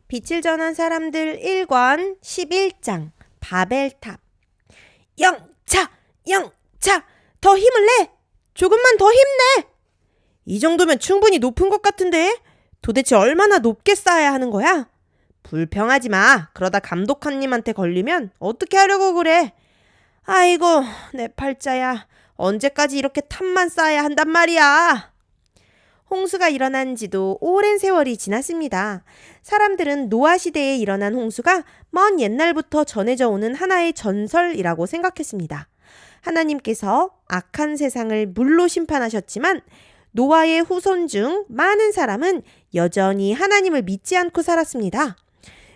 빛을 전한 사람들 1권 11장 바벨탑. 영차! 영차! 더 힘을 내! 조금만 더 힘내! 이 정도면 충분히 높은 것 같은데? 도대체 얼마나 높게 쌓아야 하는 거야? 불평하지 마. 그러다 감독관님한테 걸리면 어떻게 하려고 그래? 아이고, 내 팔자야. 언제까지 이렇게 탑만 쌓아야 한단 말이야? 홍수가 일어난 지도 오랜 세월이 지났습니다. 사람들은 노아 시대에 일어난 홍수가 먼 옛날부터 전해져 오는 하나의 전설이라고 생각했습니다. 하나님께서 악한 세상을 물로 심판하셨지만 노아의 후손 중 많은 사람은 여전히 하나님을 믿지 않고 살았습니다.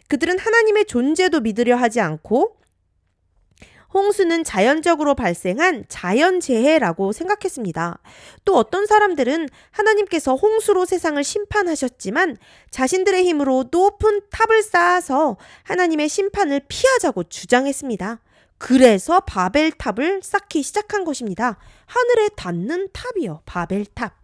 그들은 하나님의 존재도 믿으려 하지 않고 홍수는 자연적으로 발생한 자연재해라고 생각했습니다. 또 어떤 사람들은 하나님께서 홍수로 세상을 심판하셨지만 자신들의 힘으로 높은 탑을 쌓아서 하나님의 심판을 피하자고 주장했습니다. 그래서 바벨탑을 쌓기 시작한 것입니다. 하늘에 닿는 탑이요, 바벨탑.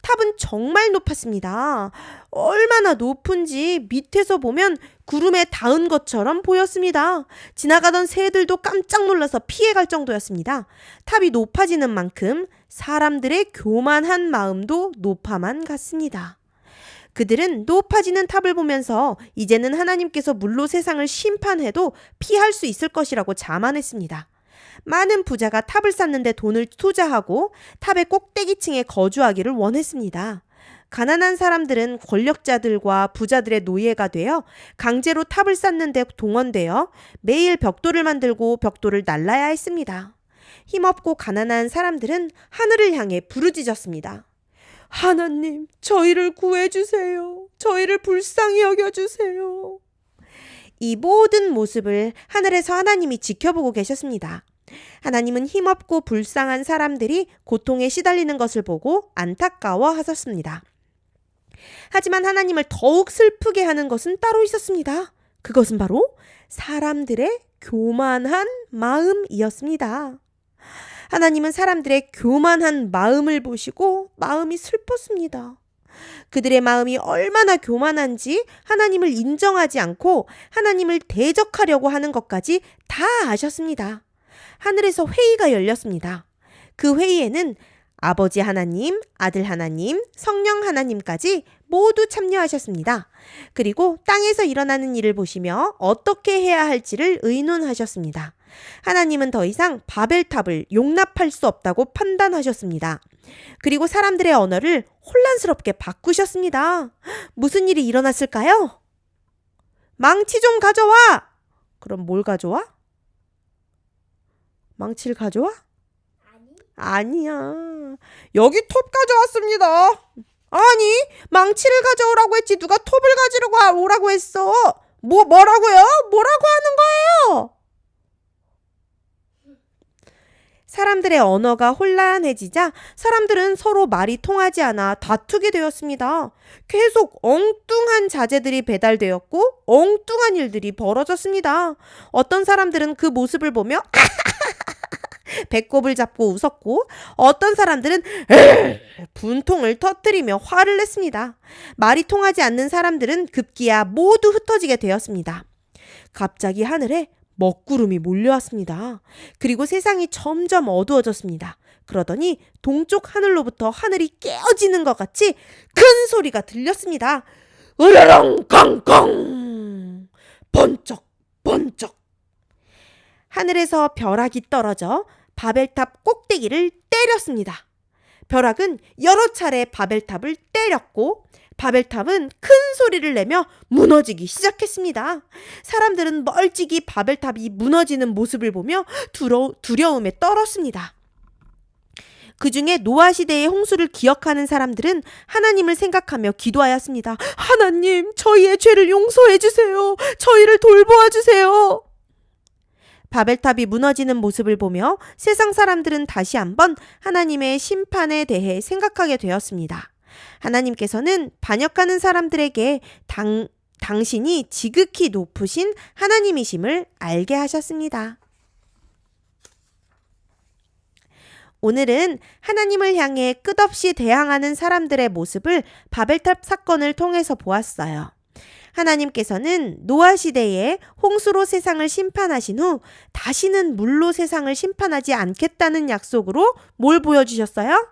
탑은 정말 높았습니다. 얼마나 높은지 밑에서 보면 구름에 닿은 것처럼 보였습니다. 지나가던 새들도 깜짝 놀라서 피해갈 정도였습니다. 탑이 높아지는 만큼 사람들의 교만한 마음도 높아만 갔습니다. 그들은 높아지는 탑을 보면서 이제는 하나님께서 물로 세상을 심판해도 피할 수 있을 것이라고 자만했습니다. 많은 부자가 탑을 쌓는데 돈을 투자하고 탑의 꼭대기층에 거주하기를 원했습니다. 가난한 사람들은 권력자들과 부자들의 노예가 되어 강제로 탑을 쌓는데 동원되어 매일 벽돌을 만들고 벽돌을 날라야 했습니다. 힘없고 가난한 사람들은 하늘을 향해 부르짖었습니다. 하나님, 저희를 구해주세요. 저희를 불쌍히 여겨주세요. 이 모든 모습을 하늘에서 하나님이 지켜보고 계셨습니다. 하나님은 힘없고 불쌍한 사람들이 고통에 시달리는 것을 보고 안타까워하셨습니다. 하지만 하나님을 더욱 슬프게 하는 것은 따로 있었습니다. 그것은 바로 사람들의 교만한 마음이었습니다. 하나님은 사람들의 교만한 마음을 보시고 마음이 슬펐습니다. 그들의 마음이 얼마나 교만한지 하나님을 인정하지 않고 하나님을 대적하려고 하는 것까지 다 아셨습니다. 하늘에서 회의가 열렸습니다. 그 회의에는 아버지 하나님, 아들 하나님, 성령 하나님까지 모두 참여하셨습니다. 그리고 땅에서 일어나는 일을 보시며 어떻게 해야 할지를 의논하셨습니다. 하나님은 더 이상 바벨탑을 용납할 수 없다고 판단하셨습니다. 그리고 사람들의 언어를 혼란스럽게 바꾸셨습니다. 무슨 일이 일어났을까요? 망치 좀 가져와! 그럼 뭘 가져와? 망치를 가져와? 아니야. 여기 톱 가져왔습니다. 아니, 망치를 가져오라고 했지 누가 톱을 가지러 오라고 했어. 뭐라고요? 뭐라고 하는 거예요? 사람들의 언어가 혼란해지자 사람들은 서로 말이 통하지 않아 다투게 되었습니다. 계속 엉뚱한 자재들이 배달되었고 엉뚱한 일들이 벌어졌습니다. 어떤 사람들은 그 모습을 보며 배꼽을 잡고 웃었고 어떤 사람들은 분통을 터뜨리며 화를 냈습니다. 말이 통하지 않는 사람들은 급기야 모두 흩어지게 되었습니다. 갑자기 하늘에 먹구름이 몰려왔습니다. 그리고 세상이 점점 어두워졌습니다. 그러더니 동쪽 하늘로부터 하늘이 깨어지는 것 같이 큰 소리가 들렸습니다. 으르렁 깡깡 번쩍 번쩍. 하늘에서 벼락이 떨어져 바벨탑 꼭대기를 때렸습니다. 벼락은 여러 차례 바벨탑을 때렸고 바벨탑은 큰 소리를 내며 무너지기 시작했습니다. 사람들은 멀찍이 바벨탑이 무너지는 모습을 보며 두려움에 떨었습니다. 그 중에 노아 시대의 홍수를 기억하는 사람들은 하나님을 생각하며 기도하였습니다. 하나님, 저희의 죄를 용서해 주세요. 저희를 돌보아 주세요. 바벨탑이 무너지는 모습을 보며 세상 사람들은 다시 한번 하나님의 심판에 대해 생각하게 되었습니다. 하나님께서는 반역하는 사람들에게 당신이 지극히 높으신 하나님이심을 알게 하셨습니다. 오늘은 하나님을 향해 끝없이 대항하는 사람들의 모습을 바벨탑 사건을 통해서 보았어요. 하나님께서는 노아 시대에 홍수로 세상을 심판하신 후 다시는 물로 세상을 심판하지 않겠다는 약속으로 뭘 보여주셨어요?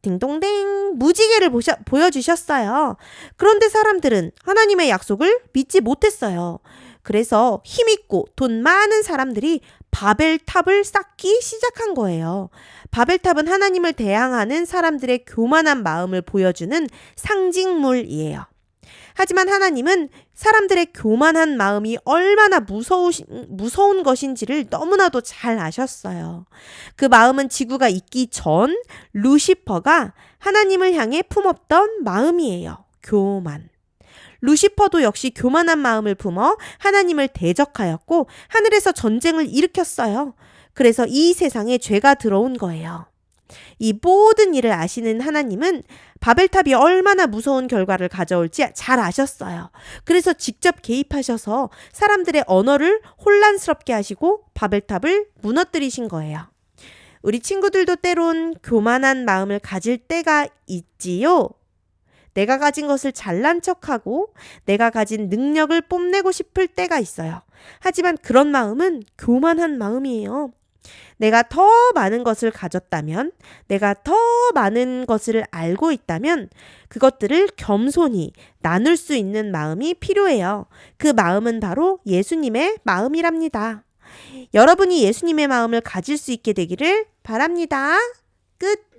딩동댕, 무지개를 보여주셨어요. 그런데 사람들은 하나님의 약속을 믿지 못했어요. 그래서 힘있고 돈 많은 사람들이 바벨탑을 쌓기 시작한 거예요. 바벨탑은 하나님을 대항하는 사람들의 교만한 마음을 보여주는 상징물이에요. 하지만 하나님은 사람들의 교만한 마음이 얼마나 무서운 것인지를 너무나도 잘 아셨어요. 그 마음은 지구가 있기 전 루시퍼가 하나님을 향해 품었던 마음이에요. 교만. 루시퍼도 역시 교만한 마음을 품어 하나님을 대적하였고 하늘에서 전쟁을 일으켰어요. 그래서 이 세상에 죄가 들어온 거예요. 이 모든 일을 아시는 하나님은 바벨탑이 얼마나 무서운 결과를 가져올지 잘 아셨어요. 그래서 직접 개입하셔서 사람들의 언어를 혼란스럽게 하시고 바벨탑을 무너뜨리신 거예요. 우리 친구들도 때론 교만한 마음을 가질 때가 있지요. 내가 가진 것을 잘난 척하고 내가 가진 능력을 뽐내고 싶을 때가 있어요. 하지만 그런 마음은 교만한 마음이에요. 내가 더 많은 것을 가졌다면, 내가 더 많은 것을 알고 있다면 그것들을 겸손히 나눌 수 있는 마음이 필요해요. 그 마음은 바로 예수님의 마음이랍니다. 여러분이 예수님의 마음을 가질 수 있게 되기를 바랍니다. 끝.